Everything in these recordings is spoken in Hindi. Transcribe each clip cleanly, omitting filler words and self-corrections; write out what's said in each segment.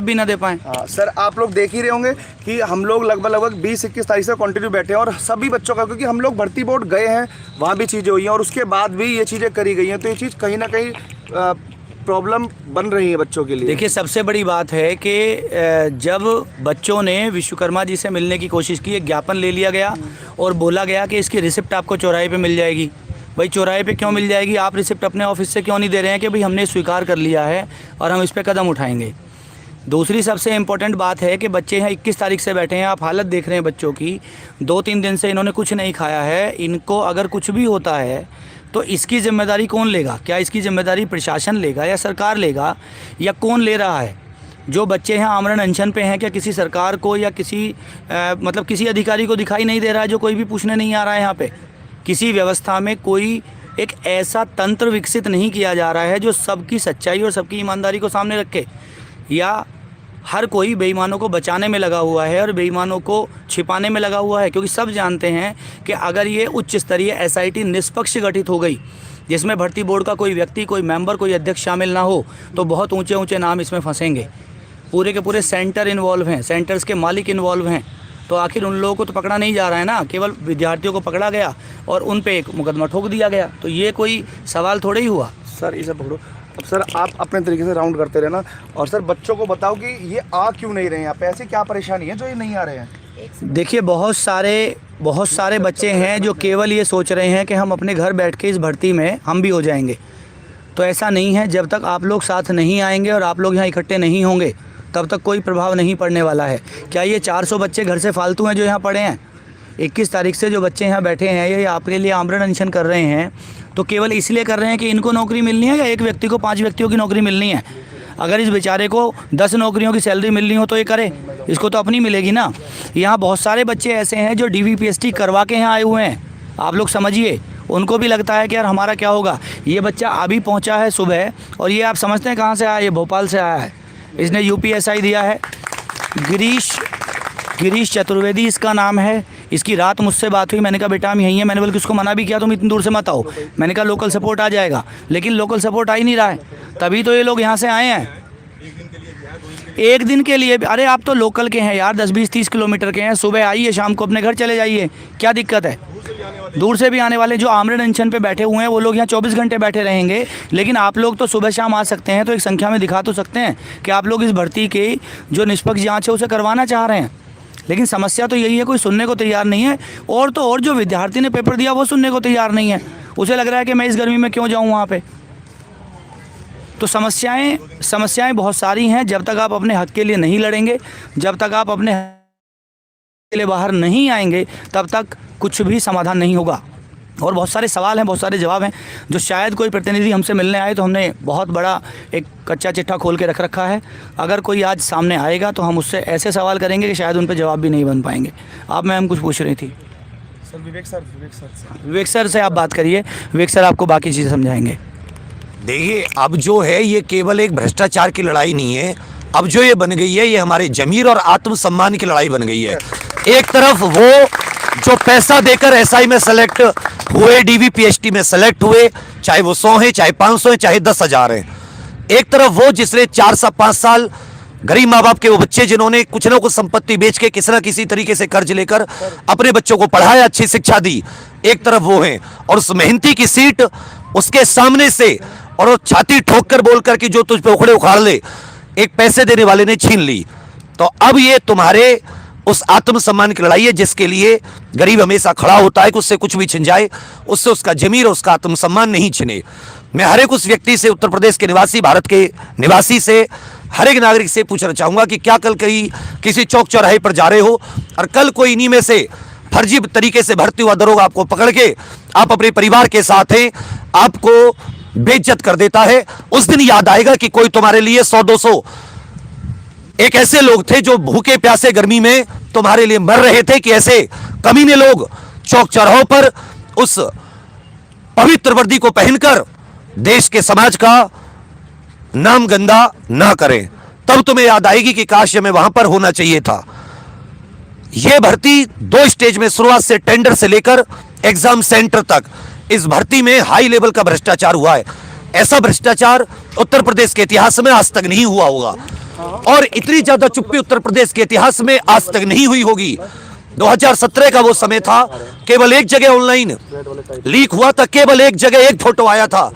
भी ना दे पाए। हाँ सर, आप लोग देख ही रहे होंगे कि हम लोग लगभग 20-21 तारीख से कंटिन्यू बैठे हैं और सभी बच्चों का, क्योंकि हम लोग भर्ती बोर्ड गए हैं, वहाँ भी चीज़ें हुई हैं और उसके बाद भी ये चीज़ें करी गई हैं, तो ये चीज़ कहीं ना कहीं प्रॉब्लम बन रही है बच्चों के लिए। देखिए, सबसे बड़ी बात है कि जब बच्चों ने विश्वकर्मा जी से मिलने की कोशिश की, एक ज्ञापन ले लिया गया और बोला गया कि इसकी रिसिप्ट आपको चौराहे पे मिल जाएगी। भाई चौराहे पे क्यों मिल जाएगी? आप रिसिप्ट अपने ऑफिस से क्यों नहीं दे रहे हैं कि भाई हमने स्वीकार कर लिया है और हम इस पर कदम उठाएंगे। दूसरी सबसे इम्पोर्टेंट बात है कि बच्चे यहाँ 21 तारीख से बैठे हैं, आप हालत देख रहे हैं बच्चों की। 2-3 दिन से इन्होंने कुछ नहीं खाया है। इनको अगर कुछ भी होता है तो इसकी ज़िम्मेदारी कौन लेगा? क्या इसकी ज़िम्मेदारी प्रशासन लेगा या सरकार लेगा, या कौन ले रहा है? जो बच्चे यहाँ आमरण अनशन पे हैं, क्या किसी सरकार को या मतलब किसी अधिकारी को दिखाई नहीं दे रहा है जो कोई भी पूछने नहीं आ रहा है? यहाँ पे किसी व्यवस्था में कोई एक ऐसा तंत्र विकसित नहीं किया जा रहा है जो सबकी सच्चाई और सबकी ईमानदारी को सामने रखे, या हर कोई बेईमानों को बचाने में लगा हुआ है और बेईमानों को छिपाने में लगा हुआ है। क्योंकि सब जानते हैं कि अगर ये उच्च स्तरीय एसआईटी निष्पक्ष गठित हो गई, जिसमें भर्ती बोर्ड का कोई व्यक्ति, कोई मेंबर, कोई अध्यक्ष शामिल ना हो, तो बहुत ऊंचे ऊंचे नाम इसमें फंसेंगे। पूरे के पूरे सेंटर इन्वॉल्व हैं, सेंटर्स के मालिक इन्वॉल्व हैं, तो आखिर उन लोगों को तो पकड़ा नहीं जा रहा है ना, केवल विद्यार्थियों को पकड़ा गया और उन पे एक मुकदमा ठोक दिया गया। तो ये कोई सवाल थोड़े ही हुआ। सर इसे पकड़ो। अब सर आप अपने तरीके से राउंड करते रहना और सर बच्चों को बताओ कि ये आ क्यों नहीं रहे हैं यहाँ पे, ऐसी क्या परेशानी है जो ये नहीं आ रहे हैं? देखिए, बहुत सारे बच्चे हैं जो केवल ये सोच रहे हैं कि हम अपने घर बैठ के इस भर्ती में हम भी हो जाएंगे। तो ऐसा नहीं है। जब तक आप लोग साथ नहीं आएंगे और आप लोग यहाँ इकट्ठे नहीं होंगे, तब तक कोई प्रभाव नहीं पड़ने वाला है। क्या ये 400 बच्चे घर से फालतू हैं जो यहाँ पड़े हैं? 21 तारीख से जो बच्चे यहाँ बैठे हैं, ये आपके लिए आमरण अनशन कर रहे हैं, तो केवल इसलिए कर रहे हैं कि इनको नौकरी मिलनी है, या एक व्यक्ति को 5 व्यक्तियों की नौकरी मिलनी है? अगर इस बेचारे को 10 नौकरियों की सैलरी मिलनी हो तो ये करे, इसको तो अपनी मिलेगी ना। यहाँ बहुत सारे बच्चे ऐसे हैं जो DVPST करवा के यहाँ आए हुए हैं। आप लोग समझिए, उनको भी लगता है कि यार हमारा क्या होगा। ये बच्चा अभी पहुँचा है सुबह, और ये आप समझते हैं कहाँ से आया? ये भोपाल से आया है। इसने UPSI दिया है। गिरीश चतुर्वेदी इसका नाम है। इसकी रात मुझसे बात हुई, मैंने कहा बेटा हम यहीं हैं। मैंने बल्कि उसको मना भी किया, तुम इतनी दूर से मत आओ। मैंने कहा लोकल सपोर्ट आ जाएगा, लेकिन लोकल सपोर्ट आ ही नहीं रहा है। तभी तो ये लोग यहाँ से आए हैं। एक दिन के लिए? अरे आप तो लोकल के हैं यार, 10-20-30 किलोमीटर के हैं। सुबह आइए, शाम को अपने घर चले जाइए, क्या दिक्कत है? दूर से भी आने वाले जो आमरण अनशन पे बैठे हुए हैं, वो लोग यहाँ 24 घंटे बैठे रहेंगे, लेकिन आप लोग तो सुबह शाम आ सकते हैं। तो एक संख्या में दिखा तो सकते हैं कि आप लोग इस भर्ती की जो निष्पक्ष जाँच है उसे करवाना चाह रहे हैं। लेकिन समस्या तो यही है, कोई सुनने को तैयार नहीं है। और तो और जो विद्यार्थी ने पेपर दिया वो सुनने को तैयार नहीं है। उसे लग रहा है कि मैं इस गर्मी में क्यों जाऊं वहाँ पे। तो समस्याएं बहुत सारी हैं। जब तक आप अपने हक के लिए नहीं लड़ेंगे, जब तक आप अपने हक के लिए बाहर नहीं आएंगे, तब तक कुछ भी समाधान नहीं होगा। और बहुत सारे सवाल हैं, बहुत सारे जवाब हैं, जो शायद कोई प्रतिनिधि हमसे मिलने आए तो हमने बहुत बड़ा एक कच्चा चिट्ठा खोल के रख रखा है। अगर कोई आज सामने आएगा तो हम उससे ऐसे सवाल करेंगे कि शायद उन पर जवाब भी नहीं बन पाएंगे। आप मैम कुछ पूछ रही थी? सर विवेक सर से आप बात करिए, विवेक सर आपको बाकी चीज़ें समझाएंगे। देखिए, अब जो है ये केवल एक भ्रष्टाचार की लड़ाई नहीं है। अब जो ये बन गई है, ये हमारे जमीर और आत्मसम्मान की लड़ाई बन गई है। एक तरफ वो जो पैसा देकर SI में सेलेक्ट हुए, DVPST में सेलेक्ट हुए, चाहे वो 100 है, चाहे 500 है, चाहे 10,000 है। एक तरफ वो जिसने 4 से 5 साल गरीब माँ बाप के वो बच्चे जिन्होंने कुछ ना कुछ संपत्ति बेच के किसी ना किसी तरीके से कर्ज लेकर अपने बच्चों को पढ़ाया, अच्छी शिक्षा दी। एक तरफ वो है, और उस मेहनती की सीट उसके सामने से, और वो छाती ठोक कर बोल कर कि जो तुझ पे उखड़े उखाड़ ले, एक पैसे देने वाले ने छीन ली। तो अब ये तुम्हारे उस आत्मसम्मान की लड़ाई है, जिसके लिए गरीब हमेशा खड़ा होता है कि उससे कुछ भी छिन जाए, उससे उसका जमीर और उसका आत्मसम्मान नहीं छिने। मैं हर एक उस व्यक्ति से, उत्तर प्रदेश के निवासी, भारत के निवासी से, हर एक नागरिक से पूछना चाहूंगा कि क्या कल कहीं किसी चौक चौराहे पर जा रहे हो और कल कोई इन्हीं में से फर्जी तरीके से भर्ती हुआ दरोगा आपको पकड़ के आप अपने परिवार के साथ हैं, आपको बेइज्जत कर देता है, उस दिन याद आएगा कि कोई तुम्हारे लिए 100-200 एक ऐसे लोग थे जो भूखे प्यासे गर्मी में तुम्हारे लिए मर रहे थे, कि ऐसे कमीने लोग चौक चौराहों पर उस पवित्र वर्दी को पहनकर देश के समाज का नाम गंदा ना करें। तब तुम्हें याद आएगी कि काश मैं वहां पर होना चाहिए था। यह भर्ती 2 स्टेज में, शुरुआत से टेंडर से लेकर एग्जाम सेंटर तक, इस भर्ती में हाई लेवल का भ्रष्टाचार हुआ है। ऐसा भ्रष्टाचार उत्तर प्रदेश के इतिहास में आज तक नहीं हुआ होगा। और इतनी ज्यादा चुप्पी उत्तर प्रदेश के इतिहास में आज तक नहीं हुई होगी। 2017 का वो समय था, केवल एक जगह ऑनलाइन लीक हुआ था, केवल एक जगह एक फोटो आया था।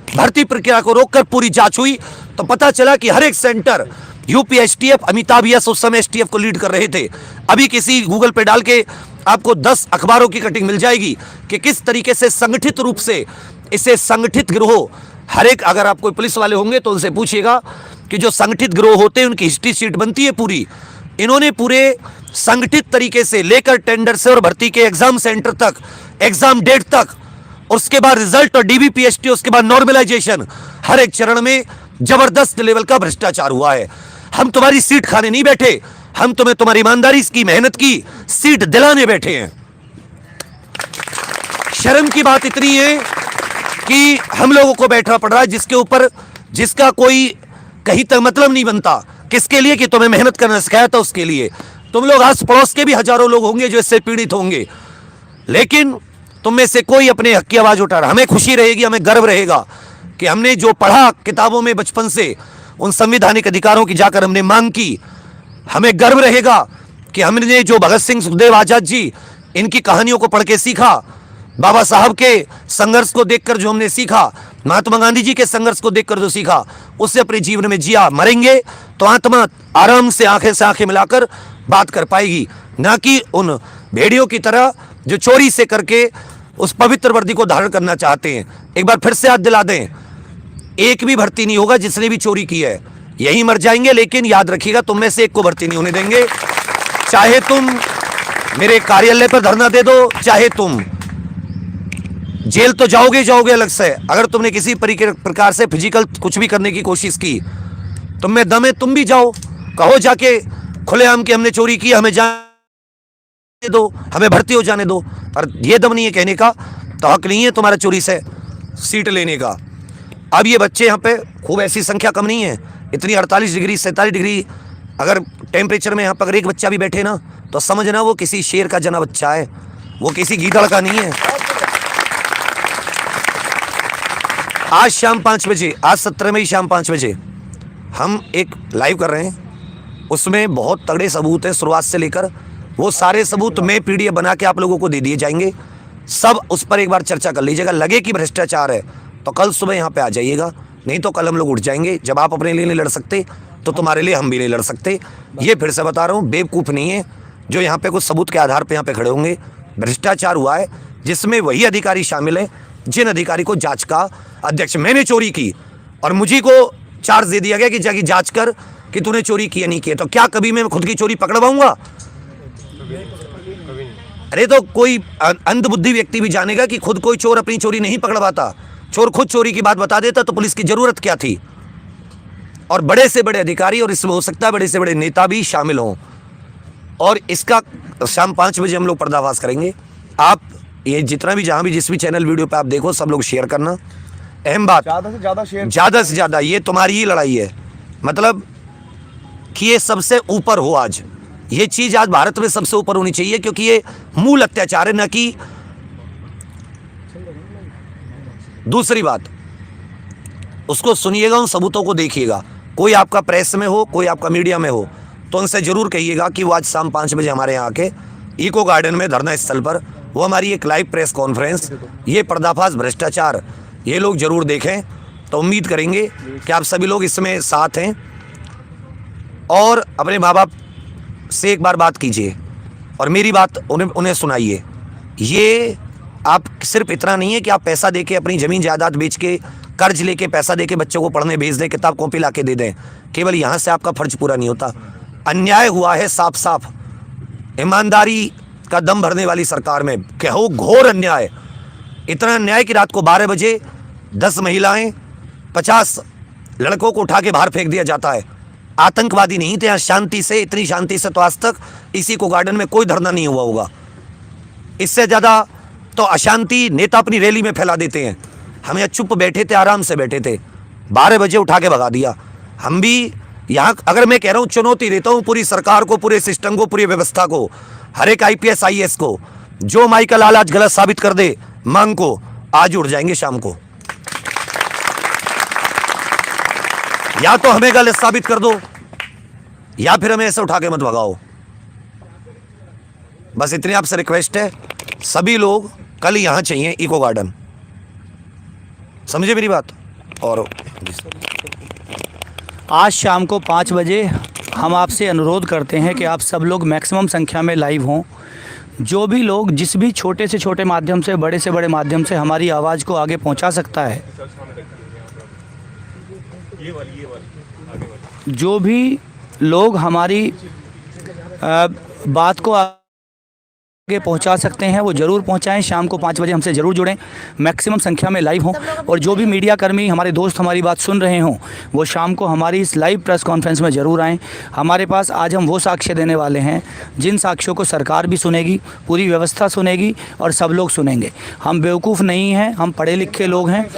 भर्ती प्रक्रिया को रोककर पूरी जांच हुई तो पता चला कि हर एक centre UP STF, Amitabh yes उस समय एसटीएफ को लीड कर रहे थे। अभी किसी गूगल पे डाल के आपको 10 अखबारों की कटिंग मिल जाएगी कि किस तरीके से संगठित रूप से इसे संगठित गिरोह, हर एक, अगर आप कोई पुलिस वाले होंगे तो उनसे पूछिएगा कि जो संगठित गिरोह होते हैं उनकी हिस्ट्री शीट बनती है पूरी। इन्होंने पूरे संगठित तरीके से लेकर टेंडर से और भर्ती के एग्जाम सेंटर तक, एग्जाम डेट तक, उसके बाद रिजल्ट और डीबीपीएसटी, उसके बाद नॉर्मलाइजेशन, हर एक चरण में जबरदस्त लेवल का भ्रष्टाचार हुआ है। हम तुम्हारी सीट खाने नहीं बैठे, हम तुम्हें तुम्हारी ईमानदारी की, मेहनत की सीट दिलाने बैठे हैं। शर्म की बात इतनी है कि हम लोगों को बैठना पड़ रहा है जिसके ऊपर, जिसका कोई कहीं तक मतलब नहीं बनता। किसके लिए? कि तुम्हें मेहनत करना सिखाया था, उसके लिए। तुम लोग आस पड़ोस के भी हजारों लोग होंगे जो इससे पीड़ित होंगे, लेकिन तुम में से कोई अपने हक की आवाज उठा रहा। हमें खुशी रहेगी, हमें गर्व रहेगा कि हमने जो पढ़ा किताबों में बचपन से, उन संवैधानिक अधिकारों की जाकर हमने मांग की। हमें गर्व रहेगा कि हमने जो भगत सिंह, सुखदेव, आजाद जी, इनकी कहानियों को पढ़ के सीखा, बाबा साहब के संघर्ष को देखकर जो हमने सीखा, महात्मा गांधी जी के संघर्ष को देखकर जो सीखा, उससे अपने जीवन में जिया। मरेंगे तो आत्मा आराम से आंखें मिलाकर बात कर पाएगी, ना कि उन भेड़ियों की तरह जो चोरी से करके उस पवित्र वर्दी को धारण करना चाहते हैं। एक बार फिर से याद दिला दें, एक भी भर्ती नहीं होगा जिसने भी चोरी की है, यही मर जाएंगे। लेकिन याद रखिएगा, तुम में से एक को भर्ती नहीं होने देंगे। चाहे तुम मेरे कार्यालय पर धरना दे दो, चाहे तुम जेल तो जाओगे अलग से। अगर तुमने किसी प्रकार से फिजिकल कुछ भी करने की कोशिश की, तुम में दम है, तुम भी जाओ, कहो जाके खुलेआम कि हमने चोरी की, हमें जाने दो, हमें भर्ती हो जाने दो। और ये दम नहीं है कहने का, तो हक नहीं है तुम्हारा चोरी से सीट लेने का। अब ये बच्चे यहाँ पे खूब, ऐसी संख्या कम नहीं है, इतनी 48 डिग्री 47 डिग्री अगर टेम्परेचर में यहाँ पर अगर एक बच्चा भी बैठे ना, तो समझना वो किसी शेर का जना बच्चा है, वो किसी गीदड़ का नहीं है। आज शाम 5 बजे, आज 17 मई शाम 5 बजे हम एक लाइव कर रहे हैं, उसमें बहुत तगड़े सबूत हैं शुरुआत से लेकर। वो सारे सबूत में पीडीएफ बना के आप लोगों को दे दिए जाएंगे, सब उस पर एक बार चर्चा कर लीजिएगा। लगे कि भ्रष्टाचार है तो कल सुबह यहाँ पे आ जाइएगा, नहीं तो कल हम लोग उठ जाएंगे। जब आप अपने लिए नहीं लड़ सकते तो तुम्हारे लिए हम भी नहीं लड़ सकते। ये फिर से बता रहा हूँ, बेवकूफ़ नहीं है जो यहाँ पे कुछ सबूत के आधार पे यहाँ पे खड़े होंगे। भ्रष्टाचार हुआ है जिसमें वही अधिकारी शामिल है जिन अधिकारी को जांच का अध्यक्ष, मैंने चोरी की और मुझे को चार्ज दे दिया गया कि जाके जांच कर कि तूने चोरी की या नहीं की। तो क्या कभी मैं खुद की चोरी पकड़वाऊंगा? अरे तो कोई अंधबुद्धि व्यक्ति भी जानेगा कि खुद कोई चोर अपनी चोरी नहीं पकड़वाता। चोर खुद चोरी की बात बता देता तो पुलिस की जरूरत क्या थी? और बड़े से बड़े अधिकारी, और इसमें हो सकता है बड़े से बड़े नेता भी शामिल हों। और इसका शाम 5 बजे हम लोग पर्दाफाश करेंगे। आप ये जितना भी, जहां भी, जिस भी चैनल वीडियो पे आप देखो, सब लोग शेयर करना। अहम बात, ज़्यादा से ज़्यादा शेयर, ज़्यादा से ज़्यादा, ये तुम्हारी ही लड़ाई है। मतलब कि ये सबसे ऊपर हो। आज ये चीज़ आज भारत में सबसे ऊपर होनी चाहिए, क्योंकि ये मूल अत्याचार है, न कि दूसरी बात। उसको सुनिएगा, उन सबूतों को देखिएगा। कोई आपका प्रेस में हो, कोई आपका मीडिया में हो, तो उनसे जरूर कहिएगा कि वो आज शाम 5 बजे हमारे यहाँ आके इको गार्डन में धरना स्थल पर, वो हमारी एक लाइव प्रेस कॉन्फ्रेंस, ये पर्दाफाश भ्रष्टाचार, ये लोग जरूर देखें। तो उम्मीद करेंगे कि आप सभी लोग इसमें साथ हैं। और अपने माँ बाप से एक बार बात कीजिए और मेरी बात उन्हें सुनाइए। ये आप सिर्फ इतना नहीं है कि आप पैसा देके, अपनी ज़मीन जायदाद बेच के, कर्ज लेके, पैसा देके बच्चों को पढ़ने भेज दें, किताब कॉपी ला के दे दें। केवल यहाँ से आपका फर्ज पूरा नहीं होता। अन्याय हुआ है साफ साफ, ईमानदारी का दम भरने वाली सरकार में क्या हो, घोर अन्याय। इतना अन्याय कि रात को 12 बजे 10 महिलाएं, 50 लड़कों को उठा के बाहर फेंक दिया जाता है। आतंकवादी नहीं थे, यहाँ शांति से, इतनी शांति से तो आज तक इसी को गार्डन में कोई धरना नहीं हुआ होगा। इससे ज़्यादा तो अशांति नेता अपनी रैली में फैला देते हैं। हम यहाँ चुप बैठे थे, आराम से बैठे थे, 12 बजे उठा के भगा दिया। हम भी यहाँ, अगर मैं कह रहा हूँ, चुनौती देता हूँ पूरी सरकार को, पूरे सिस्टम को, पूरी व्यवस्था को, हर एक IPS IAS को। जो माइकल लाल आज गलत साबित कर दे मांग को, आज उड़ जाएंगे शाम को। या तो हमें गलत साबित कर दो या फिर हमें ऐसे उठा के मत भगाओ। बस इतनी आपसे रिक्वेस्ट है, सभी लोग कल यहाँ चाहिए इको गार्डन, समझे मेरी बात। और आज शाम को 5 बजे हम आपसे अनुरोध करते हैं कि आप सब लोग मैक्सिमम संख्या में लाइव हों। जो भी लोग जिस भी छोटे से छोटे माध्यम से बड़े माध्यम से हमारी आवाज़ को आगे पहुंचा सकता है, जो भी लोग हमारी बात को आगे पहुंचा सकते हैं वो ज़रूर पहुंचाएं। शाम को 5 बजे हमसे ज़रूर जुड़ें, मैक्सिमम संख्या में लाइव हों। और जो भी मीडिया कर्मी हमारे दोस्त हमारी बात सुन रहे हों वो शाम को हमारी इस लाइव प्रेस कॉन्फ्रेंस में ज़रूर आएँ। हमारे पास आज हम वो साक्ष्य देने वाले हैं जिन साक्ष्यों को सरकार भी सुनेगी, पूरी व्यवस्था सुनेगी और सब लोग सुनेंगे। हम बेवकूफ़ नहीं हैं, हम पढ़े लिखे लोग हैं,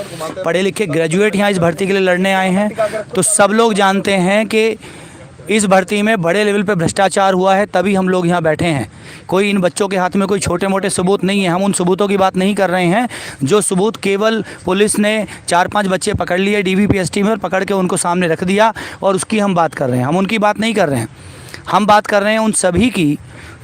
पढ़े लिखे ग्रेजुएट यहाँ इस भर्ती के लिए लड़ने आए हैं। तो सब लोग जानते हैं कि इस भर्ती में बड़े लेवल पे भ्रष्टाचार हुआ है, तभी हम लोग यहाँ बैठे हैं। कोई इन बच्चों के हाथ में कोई छोटे मोटे सबूत नहीं है। हम उन सबूतों की बात नहीं कर रहे हैं जो सबूत केवल पुलिस ने 4-5 बच्चे पकड़ लिए DVPST में और पकड़ के उनको सामने रख दिया और उसकी हम बात कर रहे हैं। हम उनकी बात नहीं कर रहे हैं, हम बात कर रहे हैं उन सभी की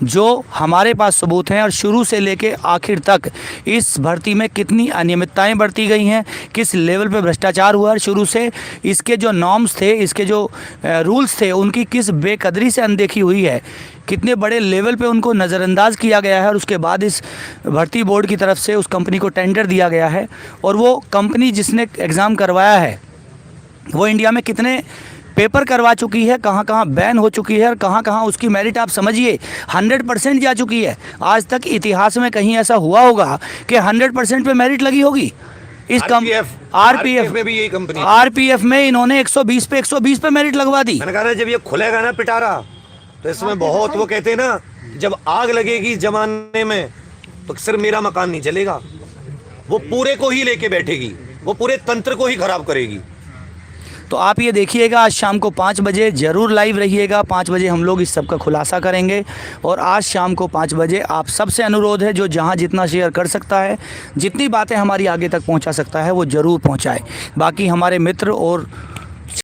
जो हमारे पास सबूत हैं और शुरू से लेके आखिर तक इस भर्ती में कितनी अनियमितताएं बरती गई हैं, किस लेवल पे भ्रष्टाचार हुआ है शुरू से, इसके जो नॉर्म्स थे, इसके जो रूल्स थे, उनकी किस बेकदरी से अनदेखी हुई है, कितने बड़े लेवल पे उनको नज़रअंदाज किया गया है और उसके बाद इस भर्ती बोर्ड की तरफ से उस कंपनी को टेंडर दिया गया है। और वो कंपनी जिसने एग्ज़ाम करवाया है वो इंडिया में कितने पेपर करवा चुकी है, कहाँ कहाँ बैन हो चुकी है और कहाँ कहाँ उसकी मेरिट आप समझिए 100% जा चुकी है। आज तक इतिहास में कहीं ऐसा हुआ होगा कि 100% पे मेरिट लगी होगी। इस RPF में भी यही कंपनी, RPF में इन्होंने 120 पे मेरिट लगवा दी। मैंने कहा ना जब ये खुलेगा ना पिटारा तो इसमें बहुत, वो कहते हैं ना जब आग लगेगी जमाने में तो सिर्फ मेरा मकान नहीं चलेगा, वो पूरे को ही लेके बैठेगी, वो पूरे तंत्र को ही खराब करेगी। तो आप ये देखिएगा, आज शाम को 5 बजे ज़रूर लाइव रहिएगा। 5 बजे हम लोग इस सब का खुलासा करेंगे। और आज शाम को 5 बजे आप सबसे अनुरोध है जो जहां जितना शेयर कर सकता है, जितनी बातें हमारी आगे तक पहुंचा सकता है वो ज़रूर पहुंचाए। बाकी हमारे मित्र और